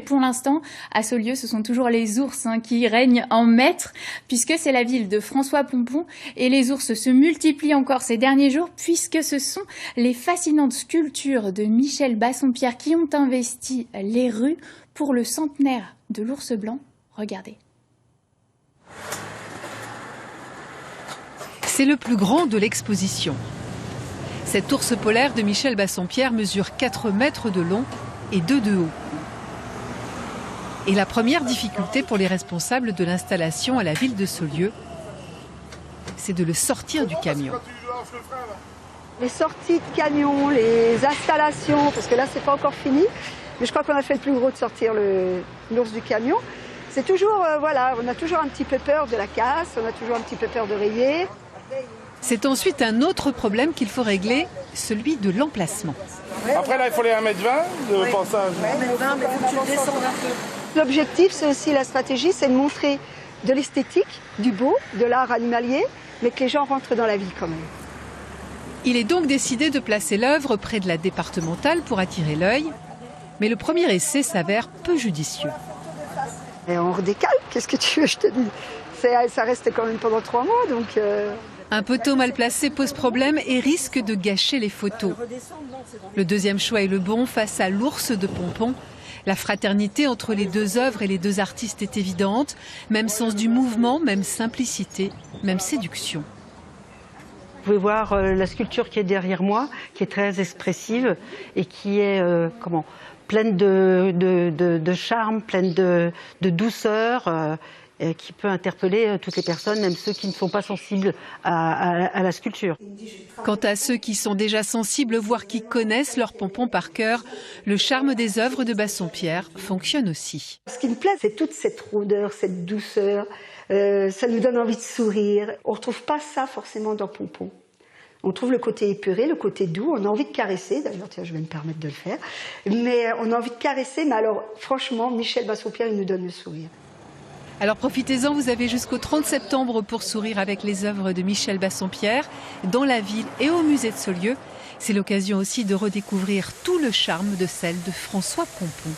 Pour l'instant, à Saulieu, ce sont toujours les ours qui règnent en maître, puisque c'est la ville de François Pompon. Et les ours se multiplient encore ces derniers jours, puisque ce sont les fascinantes sculptures de Michel Bassompierre qui ont investi les rues pour le centenaire de l'ours blanc. Regardez. C'est le plus grand de l'exposition. Cet ours polaire de Michel Bassompierre mesure 4 mètres de long et 2 de haut. Et la première difficulté pour les responsables de l'installation à la ville de Saulieu, c'est de le sortir du camion. Les sorties de camion, les installations, parce que là c'est pas encore fini, mais je crois qu'on a fait le plus gros de sortir l'ours du camion. C'est toujours, voilà, on a toujours un petit peu peur de la casse, on a toujours un petit peu peur de rayer. C'est ensuite un autre problème qu'il faut régler, celui de l'emplacement. Après là il faut les 1,20 m de passage. 1,20 m, mais faut que tu le descendes un peu. L'objectif, c'est aussi la stratégie, c'est de montrer de l'esthétique, du beau, de l'art animalier, mais que les gens rentrent dans la vie quand même. Il est donc décidé de placer l'œuvre près de la départementale pour attirer l'œil, mais le premier essai s'avère peu judicieux. Et on redécale, qu'est-ce que tu veux, je te dis. Ça reste quand même pendant 3 mois, donc... Un poteau mal placé pose problème et risque de gâcher les photos. Le deuxième choix est le bon face à l'ours de Pompon. La fraternité entre les deux œuvres et les deux artistes est évidente. Même sens du mouvement, même simplicité, même séduction. Vous pouvez voir la sculpture qui est derrière moi, qui est très expressive et qui est pleine de charme, pleine de douceur, qui peut interpeller toutes les personnes, même ceux qui ne sont pas sensibles à la sculpture. Quant à ceux qui sont déjà sensibles, voire qui connaissent leur Pompon par cœur, le charme des œuvres de Bassompierre fonctionne aussi. Ce qui me plaît, c'est toute cette rondeur, cette douceur, ça nous donne envie de sourire. On ne retrouve pas ça forcément dans Pompon. On trouve le côté épuré, le côté doux, on a envie de caresser, d'ailleurs tiens, je vais me permettre de le faire, mais on a envie de caresser, mais alors franchement, Michel Bassompierre, il nous donne le sourire. Alors profitez-en, vous avez jusqu'au 30 septembre pour sourire avec les œuvres de Michel Bassompierre dans la ville et au musée de Saulieu. C'est l'occasion aussi de redécouvrir tout le charme de celle de François Pompon.